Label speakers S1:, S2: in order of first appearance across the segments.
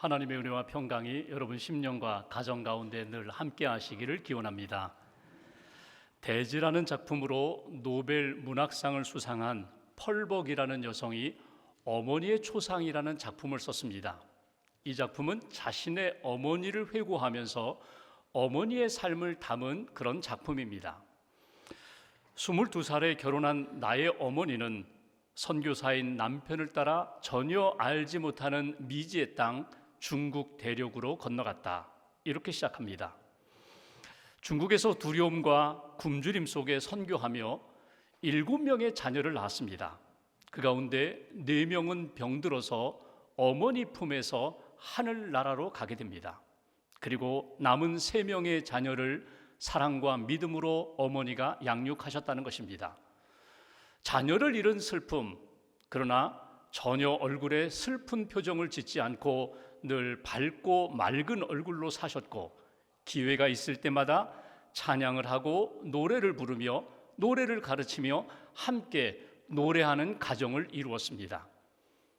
S1: 하나님의 은혜와 평강이 여러분 심령과 가정 가운데 늘 함께 하시기를 기원합니다. 대지라는 작품으로 노벨 문학상을 수상한 펄벅이라는 여성이 어머니의 초상이라는 작품을 썼습니다. 이 작품은 자신의 어머니를 회고하면서 어머니의 삶을 담은 그런 작품입니다. 22살에 결혼한 나의 어머니는 선교사인 남편을 따라 전혀 알지 못하는 미지의 땅 중국 대륙으로 건너갔다. 이렇게 시작합니다. 중국에서 두려움과 굶주림 속에 선교하며 7명의 자녀를 낳았습니다. 그 가운데 4명은 병들어서 어머니 품에서 하늘나라로 가게 됩니다. 그리고 남은 3명의 자녀를 사랑과 믿음으로 어머니가 양육하셨다는 것입니다. 자녀를 잃은 슬픔, 그러나 전혀 얼굴에 슬픈 표정을 짓지 않고 늘 밝고 맑은 얼굴로 사셨고, 기회가 있을 때마다 찬양을 하고 노래를 부르며 노래를 가르치며 함께 노래하는 가정을 이루었습니다.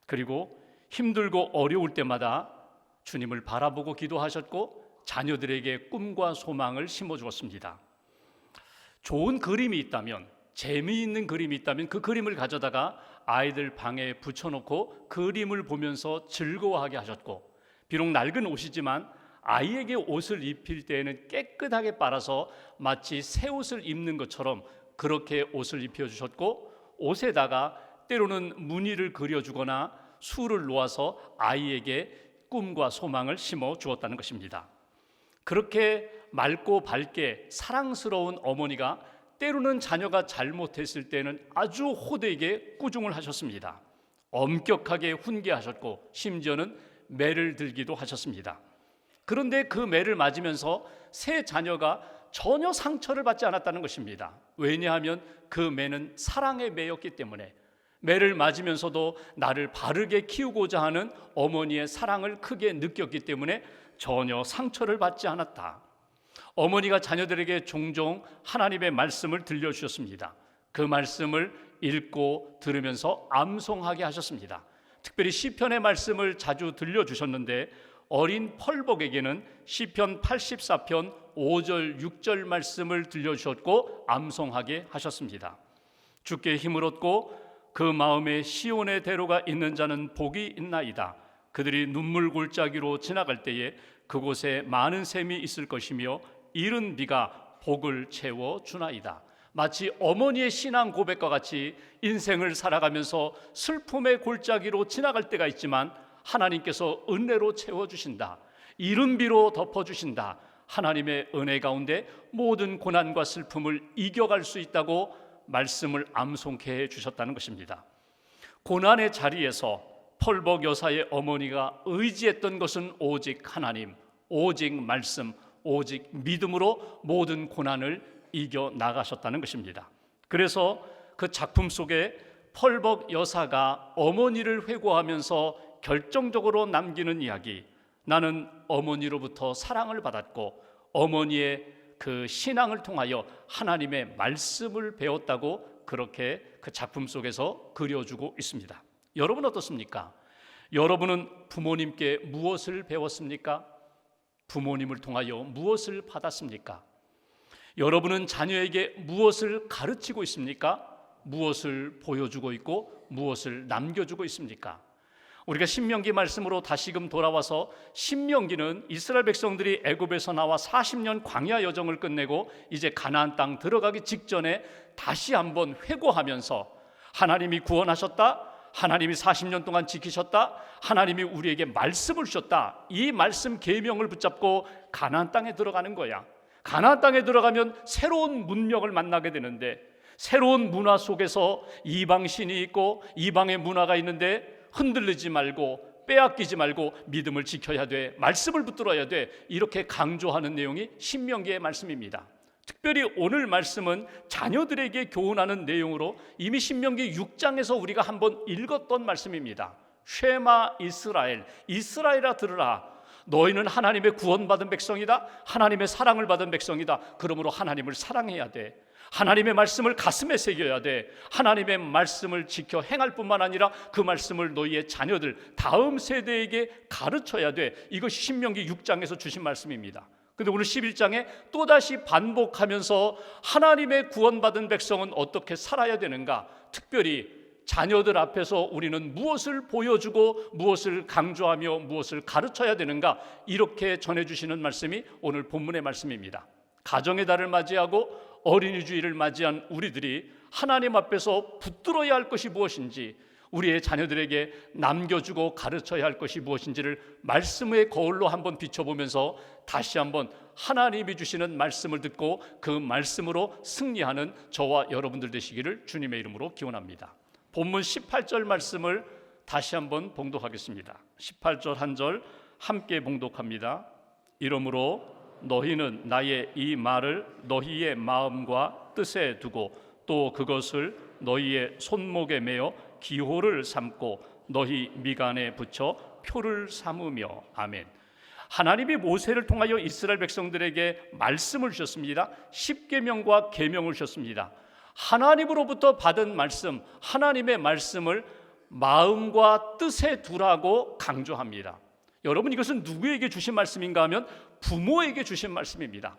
S1: 그리고 힘들고 어려울 때마다 주님을 바라보고 기도하셨고 자녀들에게 꿈과 소망을 심어주었습니다. 좋은 그림이 있다면, 재미있는 그림이 있다면 그 그림을 가져다가 아이들 방에 붙여놓고 그림을 보면서 즐거워하게 하셨고, 비록 낡은 옷이지만 아이에게 옷을 입힐 때에는 깨끗하게 빨아서 마치 새 옷을 입는 것처럼 그렇게 옷을 입혀주셨고, 옷에다가 때로는 무늬를 그려주거나 수를 놓아서 아이에게 꿈과 소망을 심어 주었다는 것입니다. 그렇게 맑고 밝게 사랑스러운 어머니가 때로는 자녀가 잘못했을 때는 아주 호되게 꾸중을 하셨습니다. 엄격하게 훈계하셨고 심지어는 매를 들기도 하셨습니다. 그런데 그 매를 맞으면서 세 자녀가 전혀 상처를 받지 않았다는 것입니다. 왜냐하면 그 매는 사랑의 매였기 때문에, 매를 맞으면서도 나를 바르게 키우고자 하는 어머니의 사랑을 크게 느꼈기 때문에 전혀 상처를 받지 않았다. 어머니가 자녀들에게 종종 하나님의 말씀을 들려주셨습니다. 그 말씀을 읽고 들으면서 암송하게 하셨습니다. 특별히 시편의 말씀을 자주 들려주셨는데, 어린 펄벅에게는 시편 84편 5절 6절 말씀을 들려주셨고 암송하게 하셨습니다. 주께 힘을 얻고 그 마음에 시온의 대로가 있는 자는 복이 있나이다. 그들이 눈물 골짜기로 지나갈 때에 그곳에 많은 샘이 있을 것이며 이른 비가 복을 채워주나이다. 마치 어머니의 신앙 고백과 같이 인생을 살아가면서 슬픔의 골짜기로 지나갈 때가 있지만 하나님께서 은혜로 채워주신다. 이른 비로 덮어주신다. 하나님의 은혜 가운데 모든 고난과 슬픔을 이겨갈 수 있다고 말씀을 암송케 해주셨다는 것입니다. 고난의 자리에서 펄벅 여사의 어머니가 의지했던 것은 오직 하나님, 오직 말씀, 오직 믿음으로 모든 고난을 이겨나가셨다는 것입니다. 그래서 그 작품 속에 펄벅 여사가 어머니를 회고하면서 결정적으로 남기는 이야기, 나는 어머니로부터 사랑을 받았고 어머니의 그 신앙을 통하여 하나님의 말씀을 배웠다고 그렇게 그 작품 속에서 그려주고 있습니다. 여러분 어떻습니까? 여러분은 부모님께 무엇을 배웠습니까? 부모님을 통하여 무엇을 받았습니까? 여러분은 자녀에게 무엇을 가르치고 있습니까? 무엇을 보여주고 있고 무엇을 남겨주고 있습니까? 우리가 신명기 말씀으로 다시금 돌아와서, 신명기는 이스라엘 백성들이 애굽에서 나와 40년 광야 여정을 끝내고 이제 가나안 땅 들어가기 직전에 다시 한번 회고하면서 하나님이 구원하셨다, 하나님이 40년 동안 지키셨다, 하나님이 우리에게 말씀을 주셨다, 이 말씀 계명을 붙잡고 가나안 땅에 들어가는 거야. 가나안 땅에 들어가면 새로운 문명을 만나게 되는데, 새로운 문화 속에서 이방신이 있고 이방의 문화가 있는데 흔들리지 말고 빼앗기지 말고 믿음을 지켜야 돼, 말씀을 붙들어야 돼, 이렇게 강조하는 내용이 신명기의 말씀입니다. 특별히 오늘 말씀은 자녀들에게 교훈하는 내용으로 이미 신명기 6장에서 우리가 한번 읽었던 말씀입니다. 쉐마 이스라엘, 이스라엘아 들으라. 너희는 하나님의 구원받은 백성이다. 하나님의 사랑을 받은 백성이다. 그러므로 하나님을 사랑해야 돼. 하나님의 말씀을 가슴에 새겨야 돼. 하나님의 말씀을 지켜 행할 뿐만 아니라 그 말씀을 너희의 자녀들 다음 세대에게 가르쳐야 돼. 이것이 신명기 6장에서 주신 말씀입니다. 근데 오늘 11장에 또다시 반복하면서 하나님의 구원받은 백성은 어떻게 살아야 되는가, 특별히 자녀들 앞에서 우리는 무엇을 보여주고 무엇을 강조하며 무엇을 가르쳐야 되는가, 이렇게 전해주시는 말씀이 오늘 본문의 말씀입니다. 가정의 달을 맞이하고 어린이 주일을 맞이한 우리들이 하나님 앞에서 붙들어야 할 것이 무엇인지, 우리의 자녀들에게 남겨주고 가르쳐야 할 것이 무엇인지를 말씀의 거울로 한번 비춰보면서 다시 한번 하나님이 주시는 말씀을 듣고 그 말씀으로 승리하는 저와 여러분들 되시기를 주님의 이름으로 기원합니다. 본문 18절 말씀을 다시 한번 봉독하겠습니다. 18절 한 절 함께 봉독합니다. 이러므로 너희는 나의 이 말을 너희의 마음과 뜻에 두고 또 그것을 너희의 손목에 매어 기호를 삼고 너희 미간에 붙여 표를 삼으며. 아멘. 하나님이 모세를 통하여 이스라엘 백성들에게 말씀을 주셨습니다. 십계명과 계명을 주셨습니다. 하나님으로부터 받은 말씀, 하나님의 말씀을 마음과 뜻에 두라고 강조합니다. 여러분, 이것은 누구에게 주신 말씀인가 하면 부모에게 주신 말씀입니다.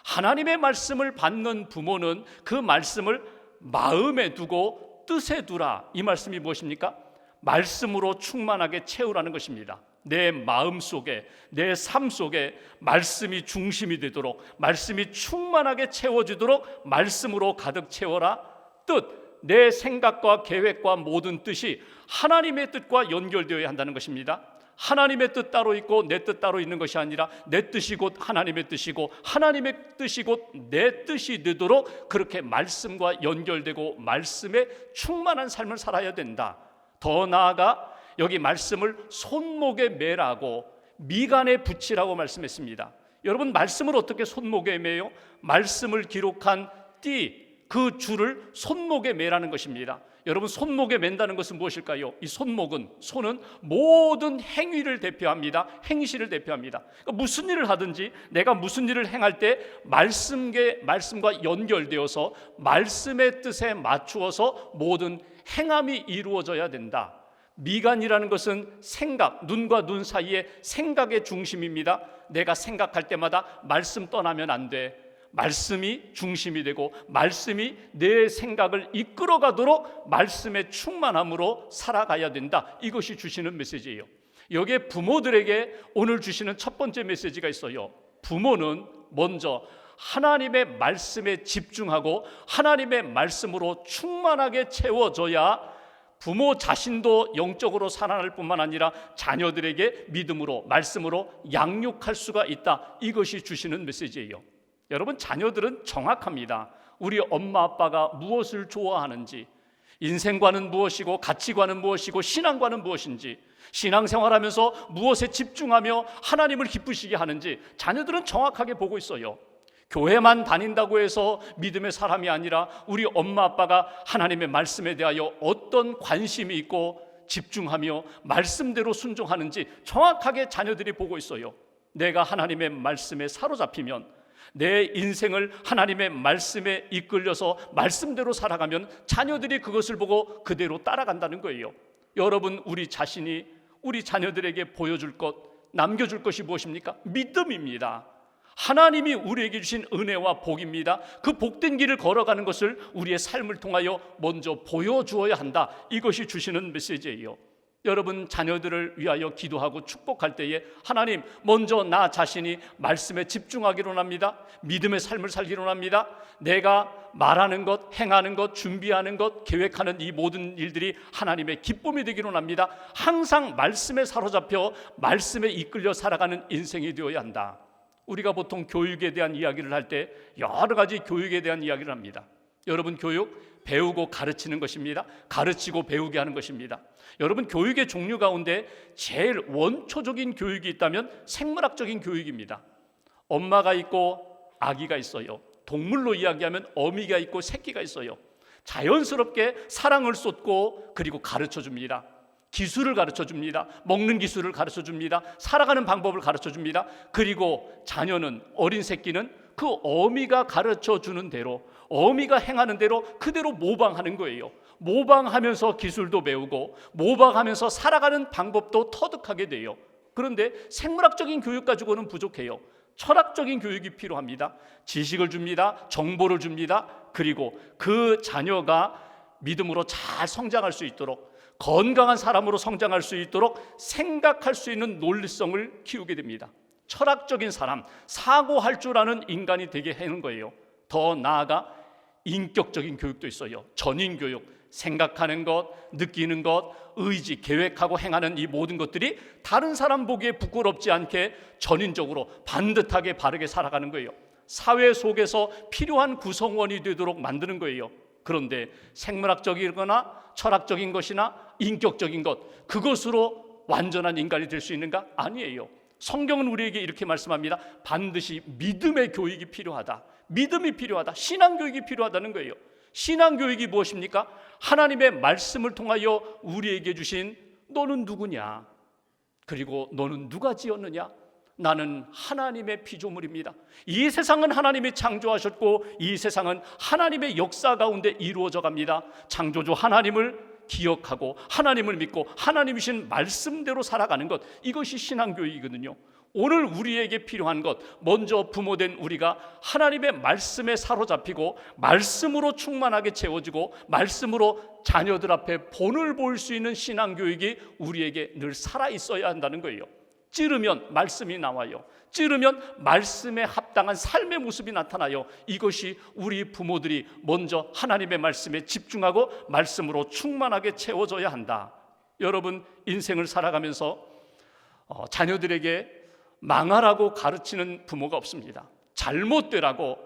S1: 하나님의 말씀을 받는 부모는 그 말씀을 마음에 두고 뜻에 두라. 이 말씀이 무엇입니까? 말씀으로 충만하게 채우라는 것입니다. 내 마음 속에, 내 삶 속에 말씀이 중심이 되도록, 말씀이 충만하게 채워지도록 말씀으로 가득 채워라. 뜻, 내 생각과 계획과 모든 뜻이 하나님의 뜻과 연결되어야 한다는 것입니다. 하나님의 뜻 따로 있고 내 뜻 따로 있는 것이 아니라 내 뜻이 곧 하나님의 뜻이고 하나님의 뜻이 곧 내 뜻이 되도록 그렇게 말씀과 연결되고 말씀에 충만한 삶을 살아야 된다. 더 나아가 여기 말씀을 손목에 매라고, 미간에 붙이라고 말씀했습니다. 여러분, 말씀을 어떻게 손목에 매요? 말씀을 기록한 띠, 그 줄을 손목에 매라는 것입니다. 여러분, 손목에 맨다는 것은 무엇일까요? 이 손목은, 손은 모든 행위를 대표합니다. 행실을 대표합니다. 그러니까 무슨 일을 하든지 내가 무슨 일을 행할 때 말씀과 연결되어서 말씀의 뜻에 맞추어서 모든 행함이 이루어져야 된다. 미간이라는 것은 생각, 눈과 눈 사이의 생각의 중심입니다. 내가 생각할 때마다 말씀 떠나면 안 돼. 말씀이 중심이 되고 말씀이 내 생각을 이끌어가도록 말씀의 충만함으로 살아가야 된다. 이것이 주시는 메시지예요. 여기에 부모들에게 오늘 주시는 첫 번째 메시지가 있어요. 부모는 먼저 하나님의 말씀에 집중하고 하나님의 말씀으로 충만하게 채워져야 부모 자신도 영적으로 살아날 뿐만 아니라 자녀들에게 믿음으로, 말씀으로 양육할 수가 있다. 이것이 주시는 메시지예요. 여러분, 자녀들은 정확합니다. 우리 엄마 아빠가 무엇을 좋아하는지, 인생관은 무엇이고 가치관은 무엇이고 신앙관은 무엇인지, 신앙생활하면서 무엇에 집중하며 하나님을 기쁘시게 하는지 자녀들은 정확하게 보고 있어요. 교회만 다닌다고 해서 믿음의 사람이 아니라 우리 엄마 아빠가 하나님의 말씀에 대하여 어떤 관심이 있고 집중하며 말씀대로 순종하는지 정확하게 자녀들이 보고 있어요. 내가 하나님의 말씀에 사로잡히면, 내 인생을 하나님의 말씀에 이끌려서 말씀대로 살아가면 자녀들이 그것을 보고 그대로 따라간다는 거예요. 여러분, 우리 자신이 우리 자녀들에게 보여줄 것, 남겨줄 것이 무엇입니까? 믿음입니다. 하나님이 우리에게 주신 은혜와 복입니다. 그 복된 길을 걸어가는 것을 우리의 삶을 통하여 먼저 보여주어야 한다. 이것이 주시는 메시지예요. 여러분, 자녀들을 위하여 기도하고 축복할 때에 하나님, 먼저 나 자신이 말씀에 집중하기로 합니다. 믿음의 삶을 살기로 합니다. 내가 말하는 것, 행하는 것, 준비하는 것, 계획하는 이 모든 일들이 하나님의 기쁨이 되기로 합니다. 항상 말씀에 사로잡혀 말씀에 이끌려 살아가는 인생이 되어야 한다. 우리가 보통 교육에 대한 이야기를 할 때 여러 가지 교육에 대한 이야기를 합니다. 여러분, 교육 배우고 가르치는 것입니다. 가르치고 배우게 하는 것입니다. 여러분, 교육의 종류 가운데 제일 원초적인 교육이 있다면 생물학적인 교육입니다. 엄마가 있고 아기가 있어요. 동물로 이야기하면 어미가 있고 새끼가 있어요. 자연스럽게 사랑을 쏟고 그리고 가르쳐줍니다. 기술을 가르쳐줍니다. 먹는 기술을 가르쳐줍니다. 살아가는 방법을 가르쳐줍니다. 그리고 자녀는, 어린 새끼는 그 어미가 가르쳐주는 대로, 어미가 행하는 대로 그대로 모방하는 거예요. 모방하면서 기술도 배우고 모방하면서 살아가는 방법도 터득하게 돼요. 그런데 생물학적인 교육 가지고는 부족해요. 철학적인 교육이 필요합니다. 지식을 줍니다. 정보를 줍니다. 그리고 그 자녀가 믿음으로 잘 성장할 수 있도록, 건강한 사람으로 성장할 수 있도록 생각할 수 있는 논리성을 키우게 됩니다. 철학적인 사람, 사고할 줄 아는 인간이 되게 하는 거예요. 더 나아가 인격적인 교육도 있어요. 전인교육, 생각하는 것, 느끼는 것, 의지, 계획하고 행하는 이 모든 것들이 다른 사람 보기에 부끄럽지 않게 전인적으로 반듯하게 바르게 살아가는 거예요. 사회 속에서 필요한 구성원이 되도록 만드는 거예요. 그런데 생물학적이거나 철학적인 것이나 인격적인 것, 그것으로 완전한 인간이 될 수 있는가? 아니에요. 성경은 우리에게 이렇게 말씀합니다. 반드시 믿음의 교육이 필요하다. 믿음이 필요하다. 신앙교육이 필요하다는 거예요. 신앙교육이 무엇입니까? 하나님의 말씀을 통하여 우리에게 주신 너는 누구냐? 그리고 너는 누가 지었느냐? 나는 하나님의 피조물입니다. 이 세상은 하나님이 창조하셨고 이 세상은 하나님의 역사 가운데 이루어져 갑니다. 창조주 하나님을 기억하고 하나님을 믿고 하나님이신 말씀대로 살아가는 것, 이것이 신앙교육이거든요. 오늘 우리에게 필요한 것, 먼저 부모된 우리가 하나님의 말씀에 사로잡히고 말씀으로 충만하게 채워지고 말씀으로 자녀들 앞에 본을 보일 수 있는 신앙교육이 우리에게 늘 살아있어야 한다는 거예요. 찌르면 말씀이 나와요. 찌르면 말씀에 합당한 삶의 모습이 나타나요. 이것이 우리 부모들이 먼저 하나님의 말씀에 집중하고 말씀으로 충만하게 채워져야 한다. 여러분, 인생을 살아가면서 자녀들에게 망하라고 가르치는 부모가 없습니다. 잘못되라고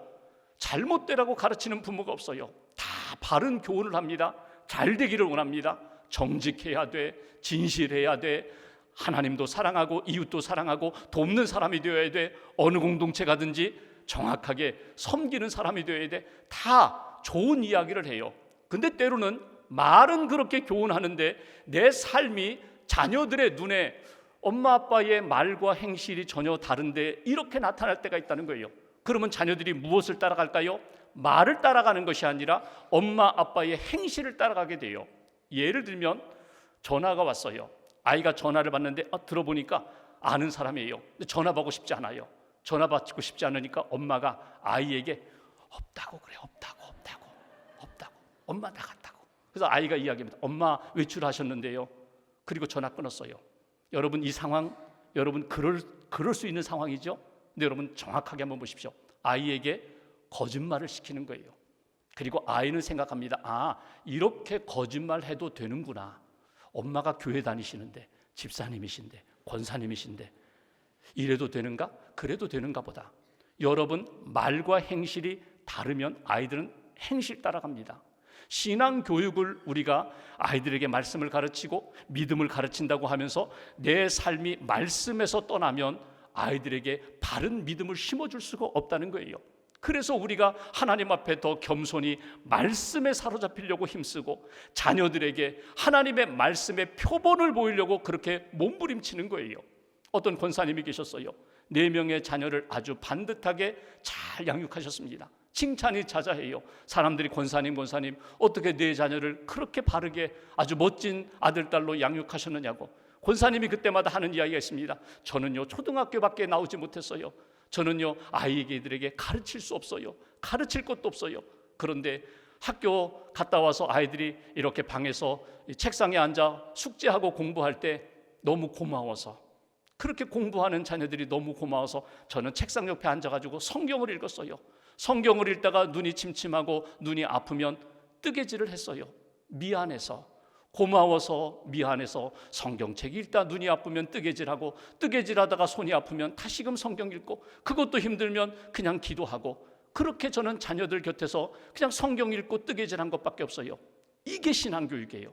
S1: 가르치는 부모가 없어요. 다 바른 교훈을 합니다. 잘 되기를 원합니다. 정직해야 돼, 진실해야 돼, 하나님도 사랑하고 이웃도 사랑하고 돕는 사람이 되어야 돼, 어느 공동체 가든지 정확하게 섬기는 사람이 되어야 돼, 다 좋은 이야기를 해요. 근데 때로는 말은 그렇게 교훈하는데 내 삶이 자녀들의 눈에 엄마 아빠의 말과 행실이 전혀 다른데 이렇게 나타날 때가 있다는 거예요. 그러면 자녀들이 무엇을 따라갈까요? 말을 따라가는 것이 아니라 엄마 아빠의 행실을 따라가게 돼요. 예를 들면 전화가 왔어요. 아이가 전화를 받는데 들어보니까 아는 사람이에요. 근데 전화 받고 싶지 않아요. 전화 받고 싶지 않으니까 엄마가 아이에게 없다고 그래, 없다고 엄마 나갔다고. 그래서 아이가 이야기합니다. 엄마 외출하셨는데요. 그리고 전화 끊었어요. 여러분, 이 상황, 여러분 그럴 수 있는 상황이죠. 근데 여러분 정확하게 한번 보십시오. 아이에게 거짓말을 시키는 거예요. 그리고 아이는 생각합니다. 이렇게 거짓말해도 되는구나. 엄마가 교회 다니시는데, 집사님이신데, 권사님이신데 이래도 되는가? 그래도 되는가 보다. 여러분, 말과 행실이 다르면 아이들은 행실 따라갑니다. 신앙 교육을 우리가 아이들에게 말씀을 가르치고 믿음을 가르친다고 하면서 내 삶이 말씀에서 떠나면 아이들에게 바른 믿음을 심어줄 수가 없다는 거예요. 그래서 우리가 하나님 앞에 더 겸손히 말씀에 사로잡히려고 힘쓰고 자녀들에게 하나님의 말씀의 표본을 보이려고 그렇게 몸부림치는 거예요. 어떤 권사님이 계셨어요. 4명의 자녀를 아주 반듯하게 잘 양육하셨습니다. 칭찬이 자자해요. 사람들이 권사님 어떻게 내 자녀를 그렇게 바르게 아주 멋진 아들딸로 양육하셨느냐고. 권사님이 그때마다 하는 이야기가 있습니다. 저는요 초등학교밖에 나오지 못했어요. 저는요 아이들에게 가르칠 수 없어요. 가르칠 것도 없어요. 그런데 학교 갔다 와서 아이들이 이렇게 방에서 책상에 앉아 숙제하고 공부할 때 너무 고마워서, 그렇게 공부하는 자녀들이 너무 고마워서 저는 책상 옆에 앉아가지고 성경을 읽었어요. 성경을 읽다가 눈이 침침하고 눈이 아프면 뜨개질을 했어요. 미안해서, 고마워서, 미안해서 성경책 읽다 눈이 아프면 뜨개질하고, 뜨개질하다가 손이 아프면 다시금 성경 읽고, 그것도 힘들면 그냥 기도하고, 그렇게 저는 자녀들 곁에서 그냥 성경 읽고 뜨개질한 것밖에 없어요. 이게 신앙교육이에요.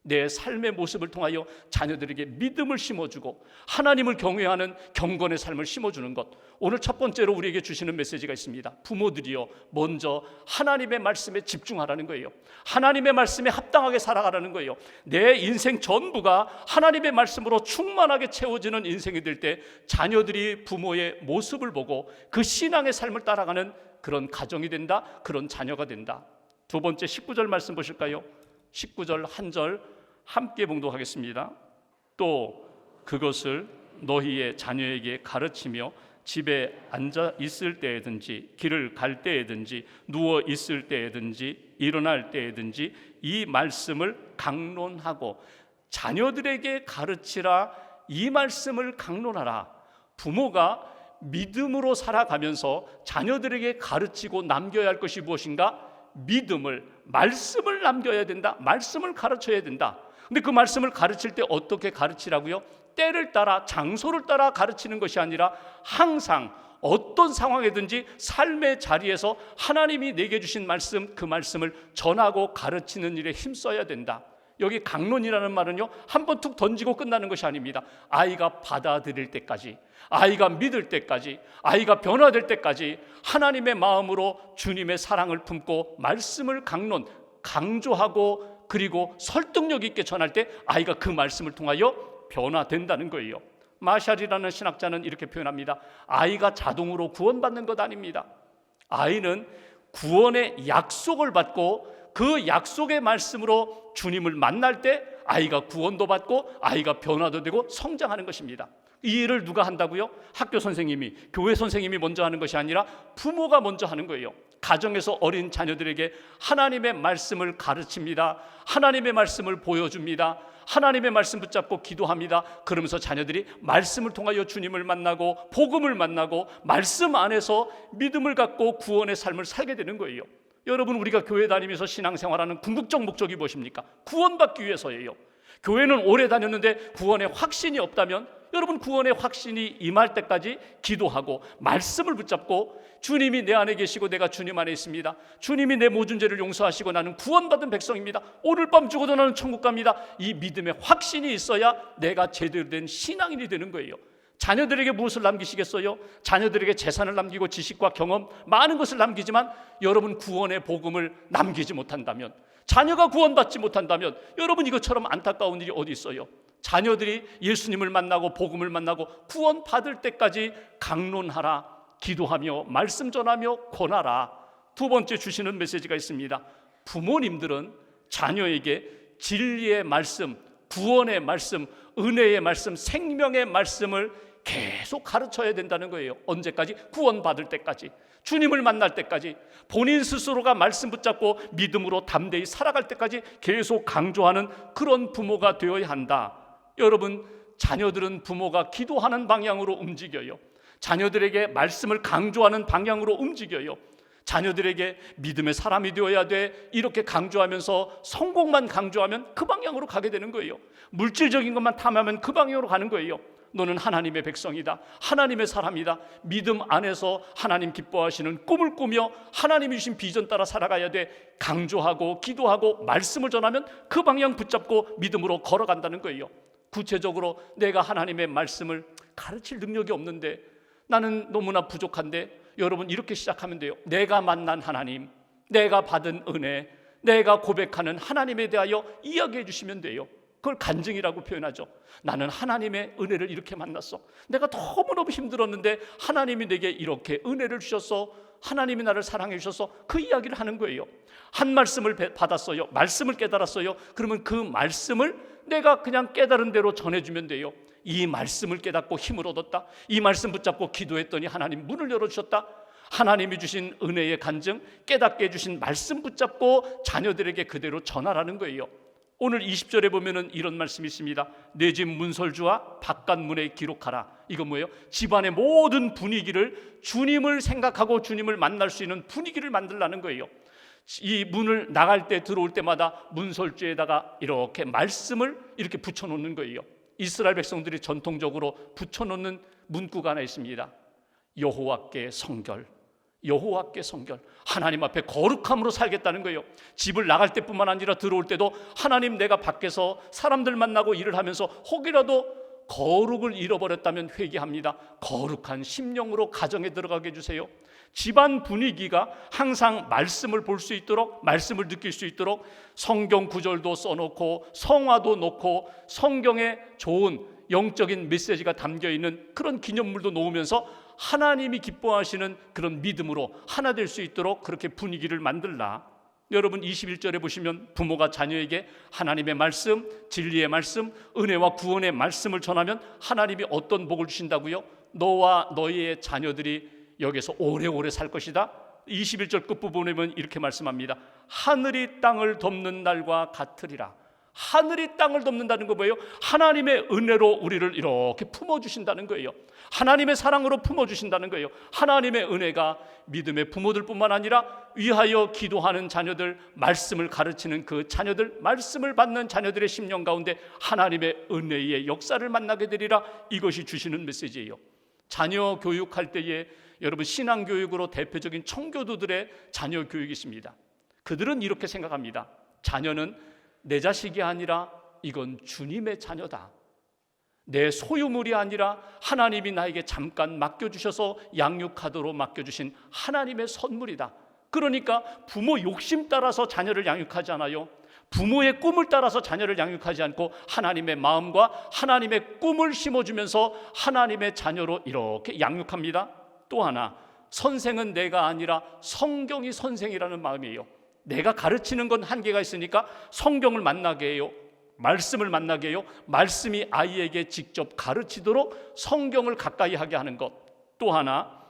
S1: 내 삶의 모습을 통하여 자녀들에게 믿음을 심어주고 하나님을 경외하는 경건의 삶을 심어주는 것. 오늘 첫 번째로 우리에게 주시는 메시지가 있습니다. 부모들이요, 먼저 하나님의 말씀에 집중하라는 거예요. 하나님의 말씀에 합당하게 살아가라는 거예요. 내 인생 전부가 하나님의 말씀으로 충만하게 채워지는 인생이 될 때 자녀들이 부모의 모습을 보고 그 신앙의 삶을 따라가는 그런 가정이 된다, 그런 자녀가 된다. 두 번째 19절 말씀 보실까요? 19절 한 절 함께 봉독하겠습니다. 또 그것을 너희의 자녀에게 가르치며 집에 앉아 있을 때에든지 길을 갈 때에든지 누워 있을 때에든지 일어날 때에든지 이 말씀을 강론하고, 자녀들에게 가르치라, 이 말씀을 강론하라. 부모가 믿음으로 살아가면서 자녀들에게 가르치고 남겨야 할 것이 무엇인가? 믿음을, 말씀을 남겨야 된다. 말씀을 가르쳐야 된다. 근데 그 말씀을 가르칠 때 어떻게 가르치라고요? 때를 따라, 장소를 따라 가르치는 것이 아니라 항상 어떤 상황이든지 삶의 자리에서 하나님이 내게 주신 말씀, 그 말씀을 전하고 가르치는 일에 힘써야 된다. 여기 강론이라는 말은요, 한번 툭 던지고 끝나는 것이 아닙니다. 아이가 받아들일 때까지, 아이가 믿을 때까지, 아이가 변화될 때까지 하나님의 마음으로 주님의 사랑을 품고 말씀을 강조하고 그리고 설득력 있게 전할 때 아이가 그 말씀을 통하여 변화된다는 거예요. 마샬이라는 신학자는 이렇게 표현합니다. 아이가 자동으로 구원받는 것 아닙니다. 아이는 구원의 약속을 받고 그 약속의 말씀으로 주님을 만날 때 아이가 구원도 받고 아이가 변화도 되고 성장하는 것입니다. 이 일을 누가 한다고요? 학교 선생님이, 교회 선생님이 먼저 하는 것이 아니라 부모가 먼저 하는 거예요. 가정에서 어린 자녀들에게 하나님의 말씀을 가르칩니다. 하나님의 말씀을 보여줍니다. 하나님의 말씀 붙잡고 기도합니다. 그러면서 자녀들이 말씀을 통하여 주님을 만나고 복음을 만나고 말씀 안에서 믿음을 갖고 구원의 삶을 살게 되는 거예요. 여러분, 우리가 교회 다니면서 신앙생활하는 궁극적 목적이 무엇입니까? 구원받기 위해서예요. 교회는 오래 다녔는데 구원의 확신이 없다면 여러분, 구원의 확신이 임할 때까지 기도하고 말씀을 붙잡고 주님이 내 안에 계시고 내가 주님 안에 있습니다. 주님이 내 모든 죄를 용서하시고 나는 구원받은 백성입니다. 오늘 밤 죽어도 나는 천국 갑니다. 이 믿음의 확신이 있어야 내가 제대로 된 신앙인이 되는 거예요. 자녀들에게 무엇을 남기시겠어요? 자녀들에게 재산을 남기고 지식과 경험, 많은 것을 남기지만 여러분 구원의 복음을 남기지 못한다면, 자녀가 구원받지 못한다면 여러분, 이것처럼 안타까운 일이 어디 있어요? 자녀들이 예수님을 만나고 복음을 만나고 구원 받을 때까지 강론하라, 기도하며 말씀 전하며 권하라. 두 번째 주시는 메시지가 있습니다. 부모님들은 자녀에게 진리의 말씀, 구원의 말씀, 은혜의 말씀, 생명의 말씀을 계속 가르쳐야 된다는 거예요. 언제까지? 구원받을 때까지, 주님을 만날 때까지, 본인 스스로가 말씀 붙잡고 믿음으로 담대히 살아갈 때까지 계속 강조하는 그런 부모가 되어야 한다. 여러분, 자녀들은 부모가 기도하는 방향으로 움직여요. 자녀들에게 말씀을 강조하는 방향으로 움직여요. 자녀들에게 믿음의 사람이 되어야 돼, 이렇게 강조하면서 성공만 강조하면 그 방향으로 가게 되는 거예요. 물질적인 것만 탐하면 그 방향으로 가는 거예요. 너는 하나님의 백성이다, 하나님의 사람이다, 믿음 안에서 하나님 기뻐하시는 꿈을 꾸며 하나님이 주신 비전 따라 살아가야 돼, 강조하고 기도하고 말씀을 전하면 그 방향 붙잡고 믿음으로 걸어간다는 거예요. 구체적으로 내가 하나님의 말씀을 가르칠 능력이 없는데, 나는 너무나 부족한데, 여러분 이렇게 시작하면 돼요. 내가 만난 하나님, 내가 받은 은혜, 내가 고백하는 하나님에 대하여 이야기해 주시면 돼요. 그걸 간증이라고 표현하죠. 나는 하나님의 은혜를 이렇게 만났어. 내가 너무너무 힘들었는데 하나님이 내게 이렇게 은혜를 주셔서, 하나님이 나를 사랑해 주셔서 그 이야기를 하는 거예요. 한 말씀을 받았어요. 말씀을 깨달았어요. 그러면 그 말씀을 내가 그냥 깨달은 대로 전해주면 돼요. 이 말씀을 깨닫고 힘을 얻었다, 이 말씀 붙잡고 기도했더니 하나님 문을 열어주셨다. 하나님이 주신 은혜의 간증, 깨닫게 해주신 말씀 붙잡고 자녀들에게 그대로 전하라는 거예요. 오늘 20절에 보면은 이런 말씀이 있습니다. 내 집 문설주와 바깥문에 기록하라. 이건 뭐예요? 집안의 모든 분위기를 주님을 생각하고 주님을 만날 수 있는 분위기를 만들라는 거예요. 이 문을 나갈 때 들어올 때마다 문설주에다가 이렇게 말씀을 이렇게 붙여놓는 거예요. 이스라엘 백성들이 전통적으로 붙여놓는 문구가 하나 있습니다. 여호와께 성결, 여호와께 성결. 하나님 앞에 거룩함으로 살겠다는 거예요. 집을 나갈 때뿐만 아니라 들어올 때도 하나님, 내가 밖에서 사람들 만나고 일을 하면서 혹이라도 거룩을 잃어버렸다면 회개합니다. 거룩한 심령으로 가정에 들어가게 해주세요. 집안 분위기가 항상 말씀을 볼 수 있도록, 말씀을 느낄 수 있도록 성경 구절도 써놓고 성화도 놓고 성경에 좋은 영적인 메시지가 담겨있는 그런 기념물도 놓으면서 하나님이 기뻐하시는 그런 믿음으로 하나 될 수 있도록 그렇게 분위기를 만들라. 여러분 21절에 보시면 부모가 자녀에게 하나님의 말씀, 진리의 말씀, 은혜와 구원의 말씀을 전하면 하나님이 어떤 복을 주신다고요? 너와 너희의 자녀들이 여기서 오래오래 살 것이다. 21절 끝부분에 보면 이렇게 말씀합니다. 하늘이 땅을 덮는 날과 같으리라. 하늘이 땅을 덮는다는 거 뭐예요? 하나님의 은혜로 우리를 이렇게 품어주신다는 거예요. 하나님의 사랑으로 품어주신다는 거예요. 하나님의 은혜가 믿음의 부모들뿐만 아니라 위하여 기도하는 자녀들, 말씀을 가르치는 그 자녀들, 말씀을 받는 자녀들의 심령 가운데 하나님의 은혜의 역사를 만나게 되리라. 이것이 주시는 메시지예요. 자녀 교육할 때에 여러분 신앙교육으로 대표적인 청교도들의 자녀 교육이십니다. 그들은 이렇게 생각합니다. 자녀는 내 자식이 아니라 이건 주님의 자녀다. 내 소유물이 아니라 하나님이 나에게 잠깐 맡겨주셔서 양육하도록 맡겨주신 하나님의 선물이다. 그러니까 부모 욕심 따라서 자녀를 양육하지 않아요. 부모의 꿈을 따라서 자녀를 양육하지 않고 하나님의 마음과 하나님의 꿈을 심어주면서 하나님의 자녀로 이렇게 양육합니다. 또 하나, 선생은 내가 아니라 성경이 선생이라는 마음이에요. 내가 가르치는 건 한계가 있으니까 성경을 만나게 해요. 말씀을 만나게 해요. 말씀이 아이에게 직접 가르치도록 성경을 가까이 하게 하는 것. 또 하나,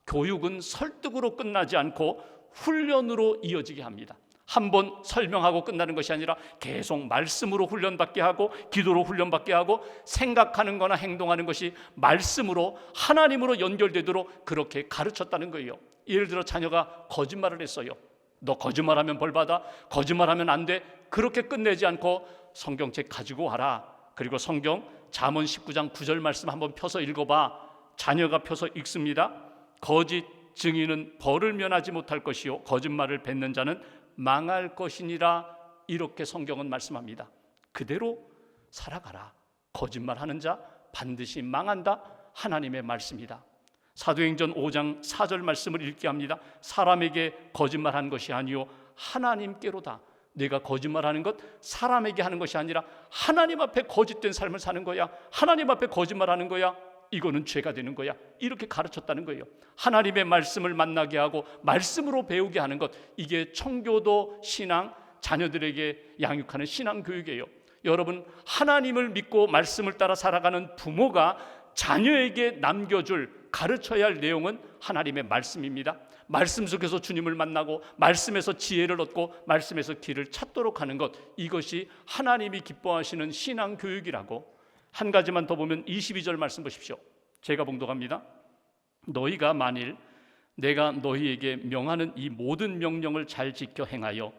S1: 교육은 설득으로 끝나지 않고 훈련으로 이어지게 합니다. 한번 설명하고 끝나는 것이 아니라 계속 말씀으로 훈련받게 하고 기도로 훈련받게 하고 생각하는 거나 행동하는 것이 말씀으로 하나님으로 연결되도록 그렇게 가르쳤다는 거예요. 예를 들어 자녀가 거짓말을 했어요. 너 거짓말하면 벌받아. 거짓말하면 안 돼. 그렇게 끝내지 않고 성경책 가지고 와라. 그리고 성경 잠언 19장 9절 말씀 한번 펴서 읽어봐. 자녀가 펴서 읽습니다. 거짓 증인은 벌을 면하지 못할 것이요 거짓말을 뱉는 자는 망할 것이니라. 이렇게 성경은 말씀합니다. 그대로 살아가라. 거짓말하는 자 반드시 망한다. 하나님의 말씀이다. 사도행전 5장 4절 말씀을 읽게 합니다. 사람에게 거짓말한 것이 아니요 하나님께로다. 내가 거짓말하는 것 사람에게 하는 것이 아니라 하나님 앞에 거짓된 삶을 사는 거야. 하나님 앞에 거짓말하는 거야. 이거는 죄가 되는 거야. 이렇게 가르쳤다는 거예요. 하나님의 말씀을 만나게 하고 말씀으로 배우게 하는 것, 이게 청교도 신앙, 자녀들에게 양육하는 신앙 교육이에요. 여러분, 하나님을 믿고 말씀을 따라 살아가는 부모가 자녀에게 남겨줄, 가르쳐야 할 내용은 하나님의 말씀입니다. 말씀 속에서 주님을 만나고 말씀에서 지혜를 얻고 말씀에서 길을 찾도록 하는 것, 이것이 하나님이 기뻐하시는 신앙 교육이라고. 한 가지만 더 보면 22절 말씀 보십시오. 제가 봉독합니다. 너희가 만일 내가 너희에게 명하는 이 모든 명령을 잘 지켜 행하여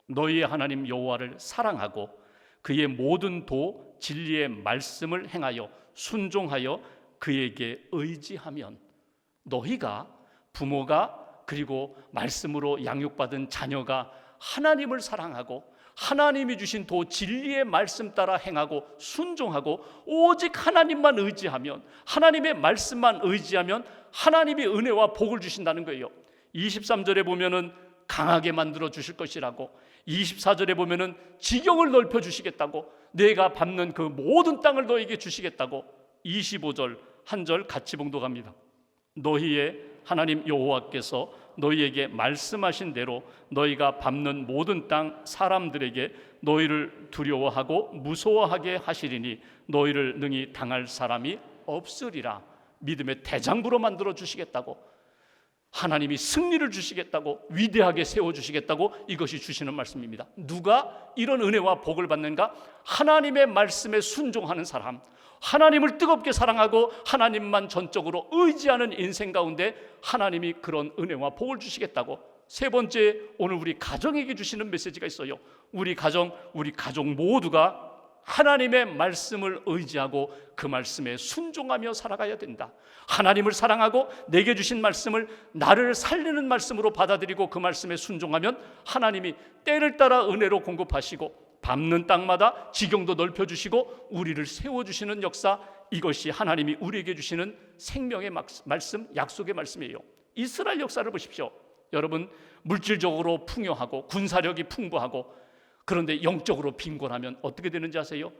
S1: 너희의 하나님 여호와를 사랑하고 그의 모든 도 진리의 말씀을 행하여 순종하여 그에게 의지하면, 너희가 부모가 그리고 말씀으로 양육받은 자녀가 하나님을 사랑하고 하나님이 주신 도 진리의 말씀 따라 행하고 순종하고 오직 하나님만 의지하면, 하나님의 말씀만 의지하면 하나님이 은혜와 복을 주신다는 거예요. 23절에 보면은 강하게 만들어 주실 것이라고, 24절에 보면은 지경을 넓혀 주시겠다고, 내가 밟는 그 모든 땅을 너에게 주시겠다고. 25절 한 절 같이 봉독합니다. 너희의 하나님 여호와께서 너희에게 말씀하신 대로 너희가 밟는 모든 땅 사람들에게 너희를 두려워하고 무서워하게 하시리니 너희를 능히 당할 사람이 없으리라. 믿음의 대장부로 만들어 주시겠다고, 하나님이 승리를 주시겠다고, 위대하게 세워주시겠다고, 이것이 주시는 말씀입니다. 누가 이런 은혜와 복을 받는가? 하나님의 말씀에 순종하는 사람, 하나님을 뜨겁게 사랑하고 하나님만 전적으로 의지하는 인생 가운데 하나님이 그런 은혜와 복을 주시겠다고. 세 번째, 오늘 우리 가정에게 주시는 메시지가 있어요. 우리 가정 모두가 하나님의 말씀을 의지하고 그 말씀에 순종하며 살아가야 된다. 하나님을 사랑하고 내게 주신 말씀을 나를 살리는 말씀으로 받아들이고 그 말씀에 순종하면 하나님이 때를 따라 은혜로 공급하시고 밟는 땅마다 지경도 넓혀주시고 우리를 세워주시는 역사, 이것이 하나님이 우리에게 주시는 생명의 말씀, 약속의 말씀이에요. 이스라엘 역사를 보십시오. 여러분, 물질적으로 풍요하고 군사력이 풍부하고 그런데 영적으로 빈곤하면 어떻게 되는지 아세요?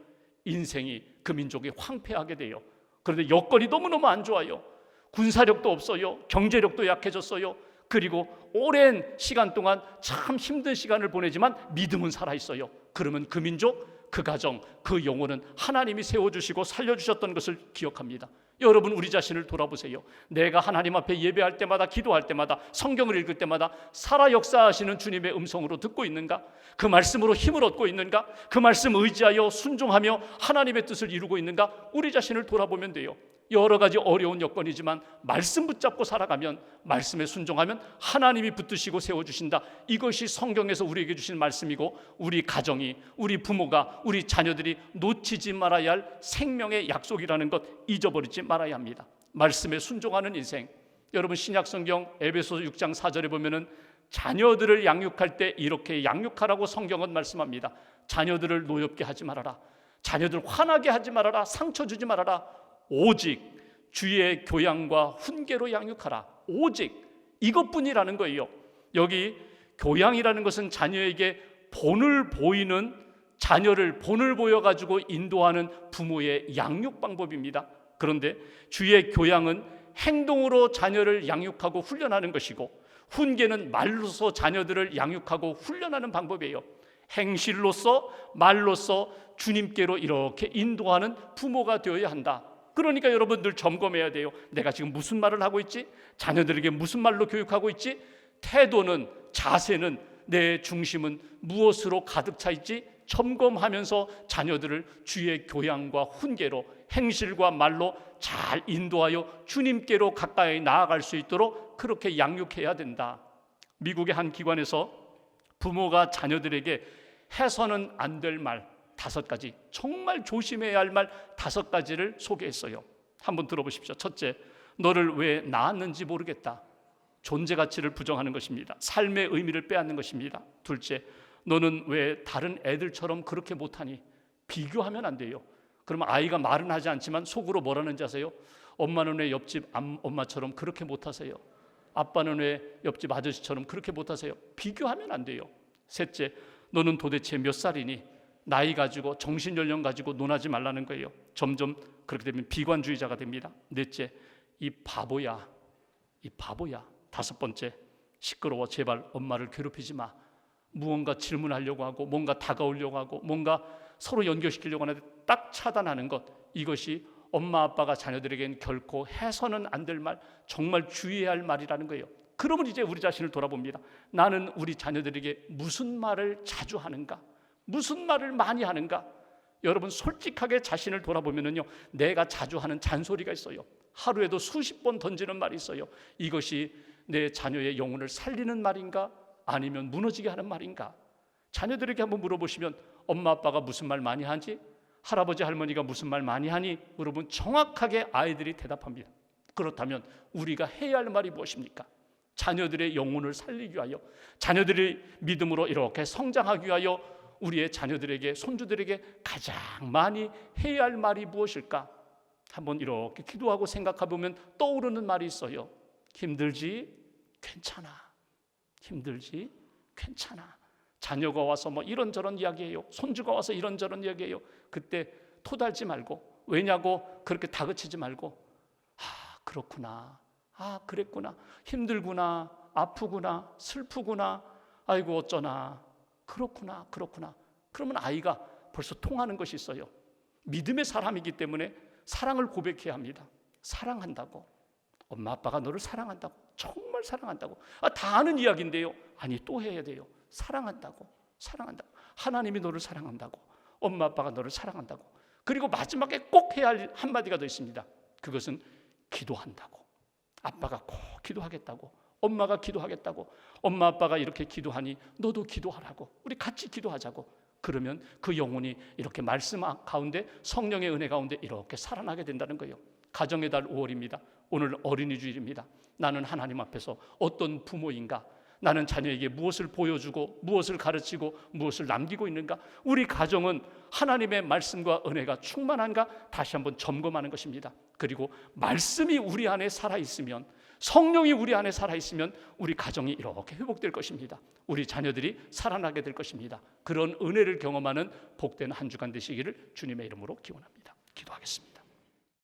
S1: 인생이, 그 민족이 황폐하게 돼요. 그런데 여건이 너무너무 안 좋아요. 군사력도 없어요. 경제력도 약해졌어요. 그리고 오랜 시간 동안 참 힘든 시간을 보내지만 믿음은 살아있어요. 그러면 그 민족, 그 가정, 그 영혼은 하나님이 세워주시고 살려주셨던 것을 기억합니다. 여러분, 우리 자신을 돌아보세요. 내가 하나님 앞에 예배할 때마다, 기도할 때마다, 성경을 읽을 때마다 살아 역사하시는 주님의 음성으로 듣고 있는가? 그 말씀으로 힘을 얻고 있는가? 그 말씀 의지하여 순종하며 하나님의 뜻을 이루고 있는가? 우리 자신을 돌아보면 돼요. 여러 가지 어려운 여건이지만 말씀 붙잡고 살아가면, 말씀에 순종하면 하나님이 붙드시고 세워주신다. 이것이 성경에서 우리에게 주신 말씀이고, 우리 가정이, 우리 부모가, 우리 자녀들이 놓치지 말아야 할 생명의 약속이라는 것 잊어버리지 말아야 합니다. 말씀에 순종하는 인생. 여러분, 신약성경 에베소서 6장 4절에 보면은 자녀들을 양육할 때 이렇게 양육하라고 성경은 말씀합니다. 자녀들을 노엽게 하지 말아라. 자녀들 화나게 하지 말아라. 상처 주지 말아라. 오직 주의 교양과 훈계로 양육하라. 오직 이것뿐이라는 거예요. 여기 교양이라는 것은 자녀에게 본을 보이는, 자녀를 본을 보여가지고 인도하는 부모의 양육 방법입니다. 그런데 주의 교양은 행동으로 자녀를 양육하고 훈련하는 것이고, 훈계는 말로서 자녀들을 양육하고 훈련하는 방법이에요. 행실로서, 말로서 주님께로 이렇게 인도하는 부모가 되어야 한다. 그러니까 여러분들 점검해야 돼요. 내가 지금 무슨 말을 하고 있지? 자녀들에게 무슨 말로 교육하고 있지? 태도는, 자세는, 내 중심은 무엇으로 가득 차 있지? 점검하면서 자녀들을 주의 교양과 훈계로, 행실과 말로 잘 인도하여 주님께로 가까이 나아갈 수 있도록 그렇게 양육해야 된다. 미국의 한 기관에서 부모가 자녀들에게 해서는 안 될 말 5가지, 정말 조심해야 할 말 5가지를 소개했어요. 한번 들어보십시오. 첫째, 너를 왜 낳았는지 모르겠다. 존재 가치를 부정하는 것입니다. 삶의 의미를 빼앗는 것입니다. 둘째, 너는 왜 다른 애들처럼 그렇게 못하니? 비교하면 안 돼요. 그러면 아이가 말은 하지 않지만 속으로 뭐라는지 아세요? 엄마는 왜 옆집 엄마처럼 그렇게 못하세요? 아빠는 왜 옆집 아저씨처럼 그렇게 못하세요? 비교하면 안 돼요. 셋째, 너는 도대체 몇 살이니? 나이 가지고, 정신연령 가지고 논하지 말라는 거예요. 점점 그렇게 되면 비관주의자가 됩니다. 넷째, 이 바보야. 5번째, 시끄러워. 제발 엄마를 괴롭히지 마. 무언가 질문하려고 하고, 뭔가 다가오려고 하고, 뭔가 서로 연결시키려고 하는데 딱 차단하는 것. 이것이 엄마 아빠가 자녀들에게는 결코 해서는 안 될 말, 정말 주의해야 할 말이라는 거예요. 그러면 이제 우리 자신을 돌아봅니다. 나는 우리 자녀들에게 무슨 말을 자주 하는가? 무슨 말을 많이 하는가? 여러분, 솔직하게 자신을 돌아보면요, 내가 자주 하는 잔소리가 있어요. 하루에도 수십 번 던지는 말이 있어요. 이것이 내 자녀의 영혼을 살리는 말인가? 아니면 무너지게 하는 말인가? 자녀들에게 한번 물어보시면 엄마 아빠가 무슨 말 많이 하지? 할아버지 할머니가 무슨 말 많이 하니? 물어보면 정확하게 아이들이 대답합니다. 그렇다면 우리가 해야 할 말이 무엇입니까? 자녀들의 영혼을 살리기 위하여, 자녀들의 믿음으로 이렇게 성장하기 위하여 우리의 자녀들에게, 손주들에게 가장 많이 해야 할 말이 무엇일까? 한번 이렇게 기도하고 생각해 보면 떠오르는 말이 있어요. 힘들지? 괜찮아. 힘들지? 괜찮아. 자녀가 와서 뭐 이런저런 이야기해요. 손주가 와서 이런저런 이야기해요. 그때 토달지 말고, 왜냐고 그렇게 다그치지 말고, 그렇구나. 그랬구나. 힘들구나. 아프구나. 슬프구나. 아이고 어쩌나. 그렇구나. 그러면 아이가 벌써 통하는 것이 있어요. 믿음의 사람이기 때문에 사랑을 고백해야 합니다. 사랑한다고. 엄마 아빠가 너를 사랑한다고. 정말 사랑한다고. 다 아는 이야기인데요. 아니, 또 해야 돼요. 사랑한다고. 하나님이 너를 사랑한다고. 엄마 아빠가 너를 사랑한다고. 그리고 마지막에 꼭 해야 할 한마디가 더 있습니다. 그것은 기도한다고. 아빠가 꼭 기도하겠다고. 엄마가 기도하겠다고. 엄마 아빠가 이렇게 기도하니 너도 기도하라고. 우리 같이 기도하자고. 그러면 그 영혼이 이렇게 말씀 가운데, 성령의 은혜 가운데 이렇게 살아나게 된다는 거예요. 가정의 달 5월입니다. 오늘 어린이 주일입니다. 나는 하나님 앞에서 어떤 부모인가? 나는 자녀에게 무엇을 보여주고, 무엇을 가르치고, 무엇을 남기고 있는가? 우리 가정은 하나님의 말씀과 은혜가 충만한가? 다시 한번 점검하는 것입니다. 그리고 말씀이 우리 안에 살아있으면, 성령이 우리 안에 살아있으면 우리 가정이 이렇게 회복될 것입니다. 우리 자녀들이 살아나게 될 것입니다. 그런 은혜를 경험하는 복된 한 주간 되시기를 주님의 이름으로 기원합니다. 기도하겠습니다.